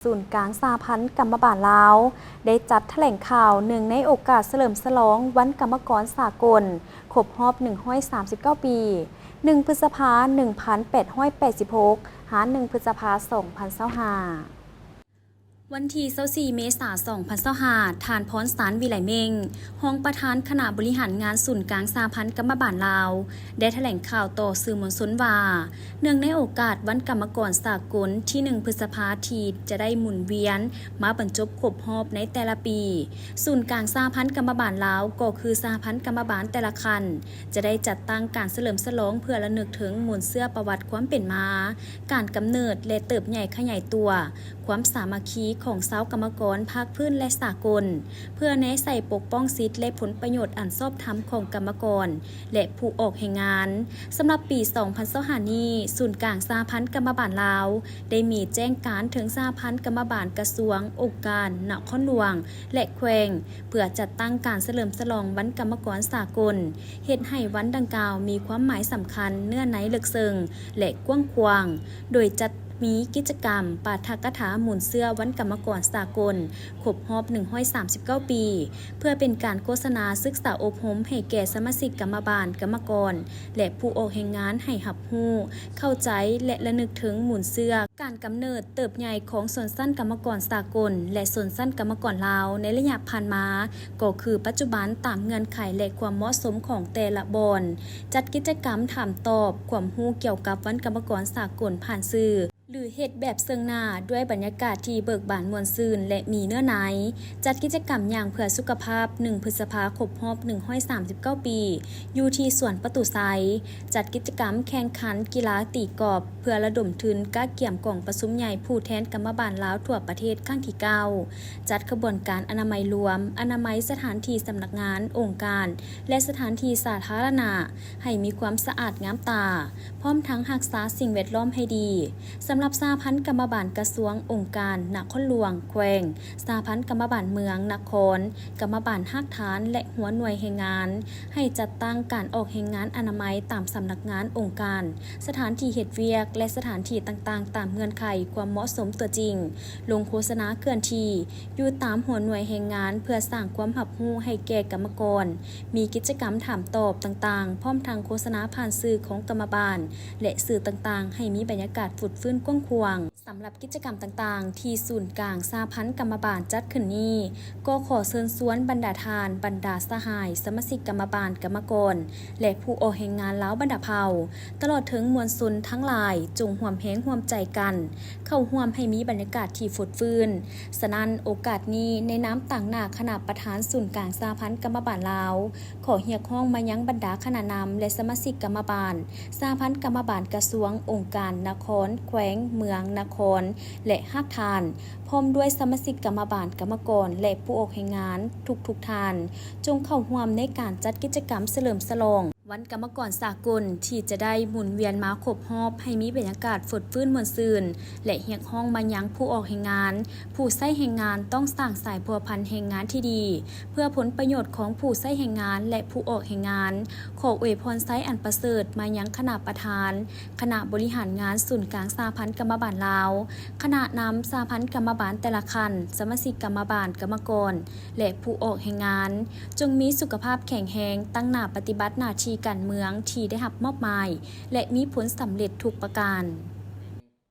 ศูนย์กลางสหพันธ์กรรมบาลลาวได้จัดแถลงข่าวหนึ่งในโอกาสเฉลิมฉลองวันกรรมกรสากลครบรอบ139 ปี 1 พฤษภาคม 1886 หา 1 พฤษภาคม 2025วันที่24 เมษายน 2025 ทานพรสารวิไลเมงรองประธานคณะบริหารงานศูนย์กลางสหพันธ์กรรมบาลลาวได้แถลงข่าวต่อสื่อมวลชนว่าเนื่องในโอกาสวันกรรมกรสากลที่ 1 พฤษภาคมที่จะได้หมุนเวียนมาบรรจบครบรอบในแต่ละปีศูนย์กลางสหพันธ์กรรมบาลลาวก็คือสหพันธ์กรรมบาลแต่ละคันจะได้จัดตั้งการเฉลิมฉลองเพื่อระลึกถึงมูลเสื้อประวัติความเป็นมาการกำเนิดและเติบใหญ่ขยายตัวความสามัคคีของชาวกรรมกรภาคพื้นและสากลเพื่อแนะใส่ปกป้องสิทธิและผลประโยชน์อันชอบธรรมของกรรมกรและผู้ออกแรงงานสำหรับปี 2025 นี้ศูนย์กลางสหพันธ์กรรมบาลลาวได้มีแจ้งการถึงสหพันธ์กรรมบาลกระทรวงองค์การนครหลวงและแขวงเพื่อจัดตั้งการเฉลิมฉลองวันกรรมกรสากลเฮ็ดให้วันดังกล่าวมีความหมายสำคัญเนื้อในลึกซึ้งและกว้างขวางโดยจัดมีกิจกรรมปาฐกถาหมุนเสื้อวันกรรมกรสากลครบรอบ139 ปีเพื่อเป็นการโฆษณาศึกษาอบรมให้แก่สมาชิกกรรมบาลกรรมกรและผู้ออกแรงงานให้รับรู้เข้าใจและระลึกถึงหมุนเสื้อการกำเนิดเติบใหญ่ของชนชั้นกรรมกรสากลและชนชั้นกรรมกรลาวในระยะผ่านมาก็คือปัจจุบันตามเงื่อนไขและความเหมาะสมของแต่ละบอนจัดกิจกรรมถามตอบความรู้เกี่ยวกับวันกรรมกรสากลผ่านสื่อหรือเฮ็ดแบบเซิงหน้าด้วยบรรยากาศที่เบิกบานม่วนซื่นและมีเนื้อในจัดกิจกรรมอย่างเพื่อสุขภาพ1 พฤษภาคมครบรอบ139 ปีอยู่ที่สวนประตูไซจัดกิจกรรมแข่งขันกีฬาตีกอล์ฟเพื่อระดมทุนก้าเกี่ยมกล่องประชุมใหญ่ผู้แทนกรรมบาลลาวทั่วประเทศครั้งที่ 9จัดขบวนการอนามัยรวมอนามัยสถานที่สำนักงานองค์การและสถานที่สาธารณะให้มีความสะอาดงามตาพร้อมทั้งรักษาสิ่งแวดล้อมให้ดีสำหรับสหพันธ์กรรมบาลกระทรวงองค์การนครหลวงแขวงสหพันธ์กรรมบาลเมืองนครกรรมบาลภาคฐานและหัวหน่วยแรงงานให้จัดตั้งการออกแรงงานอนามัยตามสำนักงานองค์การสถานที่เฮ็ดเวียกและสถานที่ต่างๆตามเงื่อนไขความเหมาะสมตัวจริงลงโฆษณาเคลื่อนที่อยู่ตามหัวหน่วยแรงงานเพื่อสร้างความรับรู้ให้แก่กรรมกรมีกิจกรรมถามตอบต่างๆพร้อมทางโฆษณาผ่านสื่อของกรรมบาลและสื่อต่างๆให้มีบรรยากาศฟุดฟื้นกว้างขวางสำหรับกิจกรรมต่างๆที่ศูนย์กลางสหพันธ์กรรมบาลจัดขึ้นนี้ก็ขอเชิญชวนบรรดาทานบรรดาสหายสมาชิกกรรมบาลกรรมกรและผู้ออกแรงงานลาวบรรดาเผ่าตลอดถึงมวลชนทั้งหลายจงร่วมแรงร่วมใจกันเข้าร่วมให้มีบรรยากาศที่ฟุดฟื้นฉะนั้นโอกาสนี้ในน้ำต่างหน้าคณะประธานศูนย์กลางสหพันธ์กรรมบาลลาวขอเรียกร้องมายังบรรดาคณะนำและสมาชิกกรรมบาลสหพันธ์กรรมบาลกระทรวงองค์การนครแขวงเมืองนครและภาคทานพร้อมด้วยสมาชิกกรรมบาลกรรมกรและผู้ออกแรงงานทุกทานจงเข้าร่วมในการจัดกิจกรรมเฉลิมฉลองวันกรรมกรสากลที่จะได้หมุนเวียนมาครบรอบให้มีบรรยากาศฝดฟื้นม่วนซื่นและเรียกร้องมายังผู้ออกแรงงานผู้ใช้แรงงานต้องสร้างสายพัวพันแรงงานที่ดีเพื่อผลประโยชน์ของผู้ใช้แรงงานและผู้ออกแรงงานขออวยพรไซอันประเสริฐมายังคณะประธานคณะบริหารงานศูนย์กลางสหพันธ์กรรมบาลลาวคณะนำสหพันธ์กรรมบาลแต่ละคันสมาชิกกรรมบาลกรรมกรและผู้ออกแรงงานจงมีสุขภาพแข็งแรงตั้งหน้าปฏิบัติหน้าที่การเมืองที่ได้รับมอบหมายและมีผลสำเร็จทุกประการ